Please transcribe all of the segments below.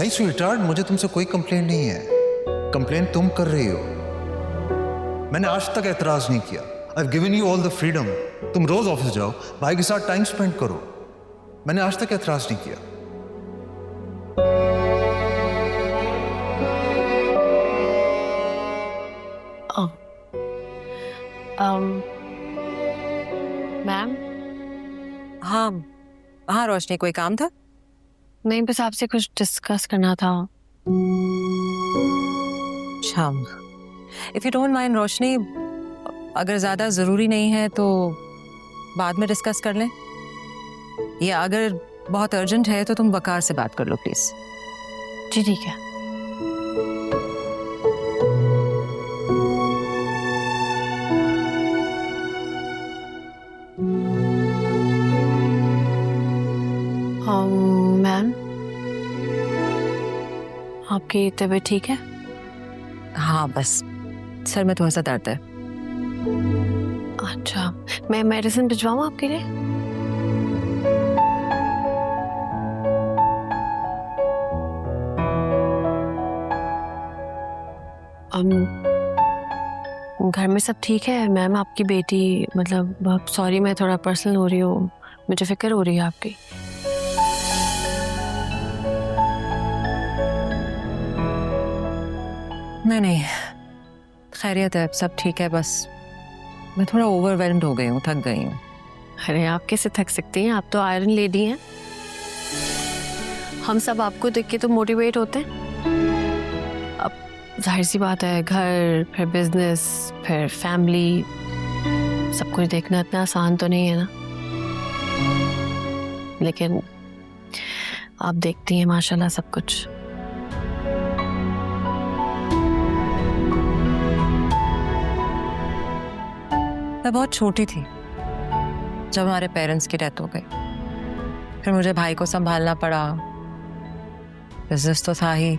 नहीं स्वीटहार्ट, मुझे तुमसे कोई कंप्लेंट नहीं है। कंप्लेंट तुम कर रही हो, मैंने आज तक एतराज नहीं किया। I have given you all the freedom. तुम रोज ऑफिस जाओ, भाई के साथ टाइम स्पेंड करो, मैंने आज तक एतराज नहीं किया। मैम। हाँ हाँ रोशनी, कोई काम था? नहीं, बस आपसे कुछ डिस्कस करना था। शाम, इफ यू डोंट माइंड रोशनी, अगर ज्यादा जरूरी नहीं है तो बाद में डिस्कस कर लें, या अगर बहुत अर्जेंट है तो तुम वकार से बात कर लो प्लीज। जी ठीक है। मैम, आपकी तबीयत ठीक है? हाँ बस सर में थोड़ा सा दर्द है। अच्छा, मैं मेडिसिन भिजवाऊँ आपके लिए? घर में सब ठीक है? मैम आपकी बेटी, मतलब सॉरी मैं थोड़ा पर्सनल हो रही हूँ, मुझे फिक्र हो रही है आपकी। नहीं, खैरियत है, सब ठीक है, बस मैं थोड़ा ओवरवेल्म्ड हो गई हूँ, थक गई हूँ। अरे आप कैसे थक सकती हैं, आप तो आयरन लेडी हैं। हम सब आपको देख के तो मोटिवेट होते हैं। अब जाहिर सी बात है, घर, फिर बिजनेस, फिर फैमिली, सब कुछ देखना इतना आसान तो नहीं है ना। लेकिन आप देखती हैं माशाल्लाह सब कुछ। मैं बहुत छोटी थी जब हमारे पेरेंट्स की डेथ हो गई, फिर मुझे भाई को संभालना पड़ा, बिजनेस तो था ही,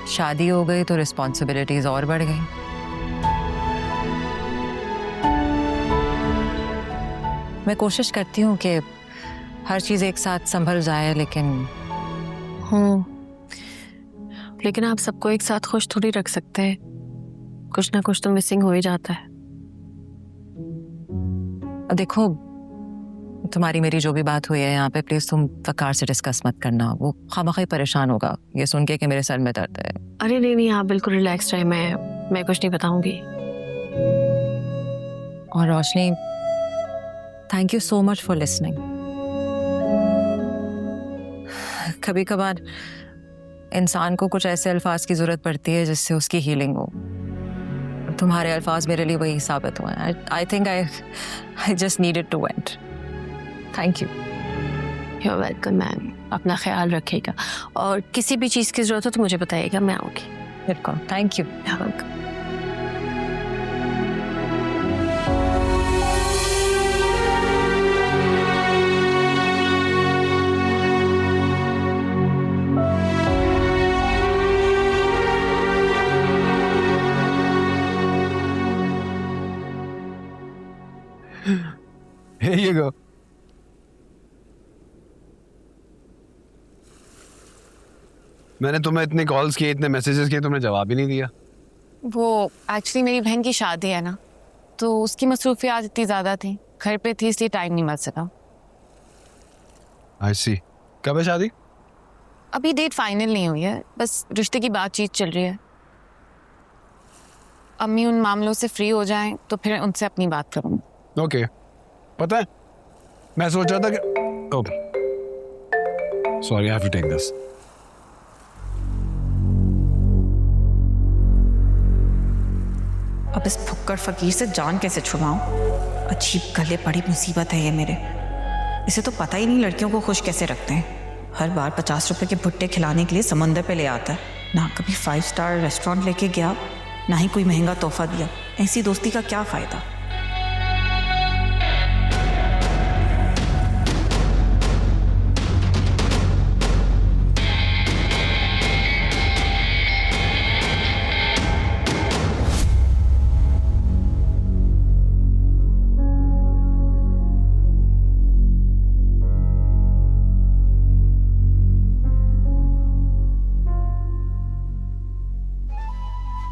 शादी हो गई तो रिस्पॉन्सिबिलिटीज और बढ़ गई। मैं कोशिश करती हूँ कि हर चीज एक साथ संभल जाए, लेकिन आप सबको एक साथ खुश थोड़ी रख सकते हैं, कुछ ना कुछ तो मिसिंग हो ही जाता है। देखो, तुम्हारी मेरी जो भी बात हुई है यहाँ पे, प्लीज तुम वकार से डिस्कस मत करना, वो खामखा परेशान होगा ये सुन के कि मेरे सर में दर्द है। अरे नहीं, आप बिल्कुल रिलैक्स रहे, मैं कुछ नहीं बताऊंगी। और Roshni, thank you so much for listening. कभी कभार इंसान को कुछ ऐसे अल्फाज की जरूरत पड़ती है जिससे उसकी हीलिंग हो। तुम्हारे अल्फाज मेरे लिए वही साबित हुए हैं। I think I just needed to vent. Thank you. You are welcome ma'am. अपना ख्याल रखिएगा और किसी भी चीज़ की ज़रूरत हो तो मुझे बताइएगा, मैं आऊँगी। बिल्कुल, thank you. Here you go. मैंने तुम्हें इतने कॉल्स किए, इतने मैसेजेस किए, तुमने जवाब ही नहीं दिया। वो एक्चुअली मेरी बहन की शादी है ना, तो उसकी मसरूफियात इतनी ज़्यादा थी, घर पे थी, इसलिए टाइम नहीं मिल सका। आई सी। कब है शादी? अभी डेट फाइनल नहीं हुई है, बस रिश्ते की बातचीत चल रही है। अम्मी उन मामलों से फ्री हो जाएं तो फिर उनसे अपनी बात करूँगी। ओके। पता है, मैं सोच रहा था कि sorry, I have to take this. अब इस फुक्कर फकीर से जान कैसे छुड़वाऊं? अजीब गले पड़ी मुसीबत है ये मेरे। इसे तो पता ही नहीं लड़कियों को खुश कैसे रखते हैं। हर बार 50 रुपए के भुट्टे खिलाने के लिए समंदर पे ले आता है। ना कभी 5 स्टार रेस्टोरेंट लेके गया, ना ही कोई महंगा तोहफा दिया। ऐसी दोस्ती का क्या फायदा?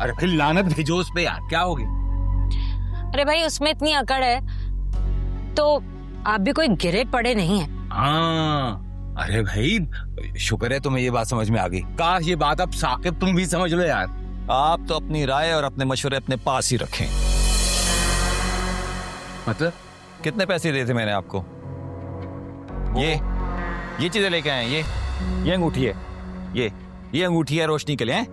अरे फिर लानत भेजो उस पे यार, क्या हो गया? अरे भाई उसमें इतनी अकड़ है तो आप भी कोई गिरे पड़े नहीं है। हाँ, अरे भाई शुक्र है तुम्हें ये बात समझ में आ गई। काश ये बात अब साकिब तुम भी समझ लो यार। आप तो अपनी राय और अपने मशवरे अपने पास ही रखें। मतलब कितने पैसे दिए थे मैंने आपको? ये चीजें लेके आए हैं। ये अंगूठी है, ये अंगूठी है रोशनी के लिए हैं?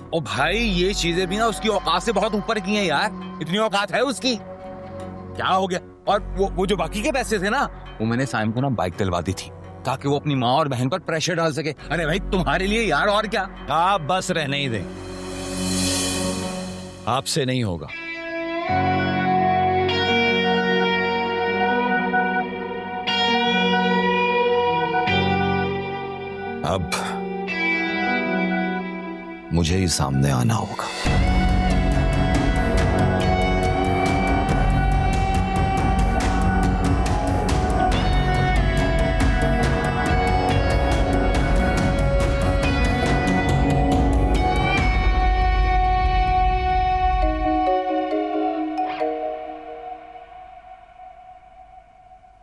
ओ भाई, ये चीजें भी ना उसकी औकात से बहुत ऊपर की हैं यार। इतनी औकात है उसकी? क्या हो गया? और वो जो बाकी के पैसे थे ना, वो मैंने साइम को ना बाइक दिलवा दी थी ताकि वो अपनी माँ और बहन पर प्रेशर डाल सके। अरे भाई तुम्हारे लिए यार, और क्या। आप बस रहने ही दें, आपसे नहीं होगा। अब मुझे ही सामने आना होगा।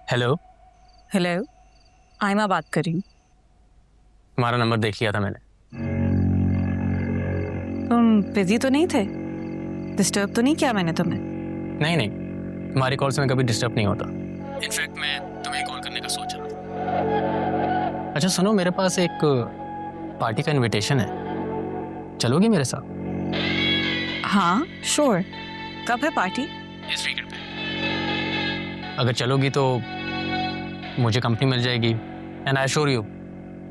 हेलो। हेलो, आयमा बात कर रही हूँ। तुम्हारा नंबर देख लिया था मैंने। तुम बिजी तो नहीं थे? डिस्टर्ब तो नहीं किया मैंने तुम्हें? नहीं, तुम्हारी कॉल से मैं कभी डिस्टर्ब नहीं होता। इनफैक्ट मैं तुम्हें कॉल करने का सोच रहा था। अच्छा सुनो, मेरे पास एक पार्टी का इनविटेशन है, चलोगी मेरे साथ? हाँ श्योर। कब है पार्टी? इस वीकेंड पे। अगर चलोगी तो मुझे कंपनी मिल जाएगी एंड आई एश्योर यू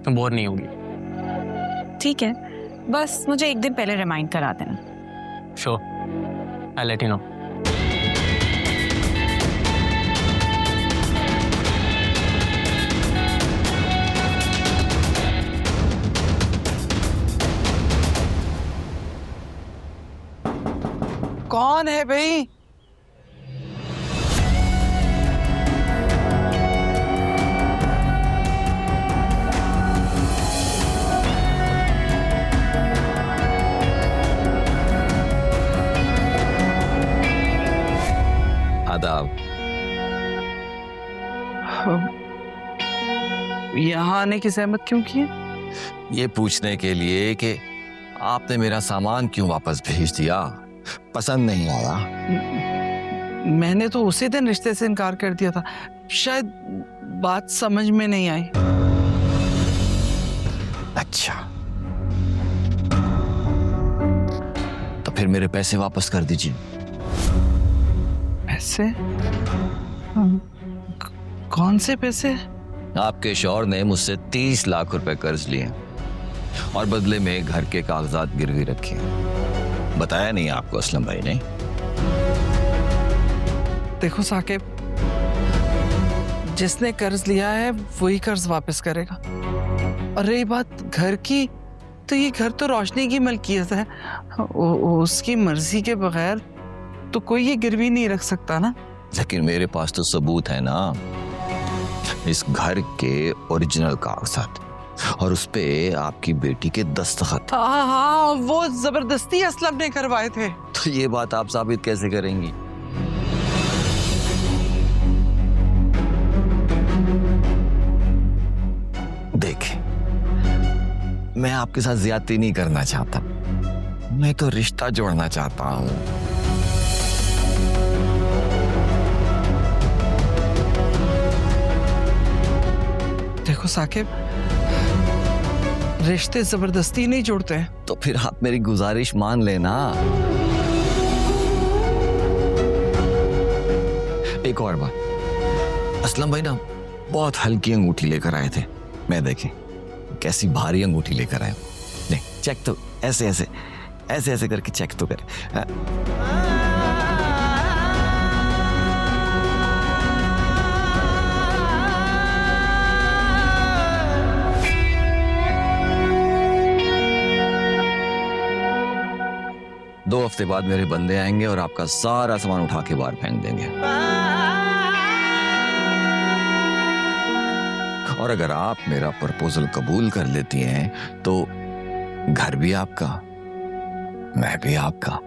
तुम बोर नहीं होगी। ठीक है, बस मुझे एक दिन पहले रिमाइंड करा देना। Sure, I let you know. कौन है भाई? आदाब। यहाँ आने की सहमत क्यों की? ये पूछने के लिए कि आपने मेरा सामान क्यों वापस भेज दिया, पसंद नहीं आया? मैंने तो उसी दिन रिश्ते से इनकार कर दिया था, शायद बात समझ में नहीं आई। अच्छा, तो फिर मेरे पैसे वापस कर दीजिए। पैसे? कौन से पैसे? आपके शौहर ने मुझसे 30 लाख रुपए कर्ज लिए और बदले में घर के कागजात गिरवी रखे। बताया नहीं आपको असलम भाई ने? देखो साकिब, जिसने कर्ज लिया है वही कर्ज वापस करेगा। और रही बात घर की, तो ये घर तो रोशनी की मलकियत है। उसकी मर्जी के बगैर तो कोई ये गिरवी नहीं रख सकता ना। लेकिन मेरे पास तो सबूत है ना, इस घर के ओरिजिनल कागजात और उस पे आपकी बेटी के दस्तखत। हाँ, वो जबरदस्ती असलम ने करवाए थे। तो ये बात आप साबित कैसे करेंगी? देखें, मैं आपके साथ ज्यादती नहीं करना चाहता, मैं तो रिश्ता जोड़ना चाहता हूं। देखो साकिब, रिश्ते जबरदस्ती नहीं जोड़ते हैं। तो फिर आप मेरी गुजारिश मान लेना। एक और बात, असलम भाई ना बहुत हल्की अंगूठी लेकर आए थे। मैं देखें कैसी भारी अंगूठी लेकर आए। नहीं, चेक तो ऐसे ऐसे ऐसे ऐसे करके चेक तो करें। दो हफ्ते बाद मेरे बंदे आएंगे और आपका सारा सामान उठा के बाहर फेंक देंगे। और अगर आप मेरा प्रपोजल कबूल कर लेती हैं तो घर भी आपका, मैं भी आपका।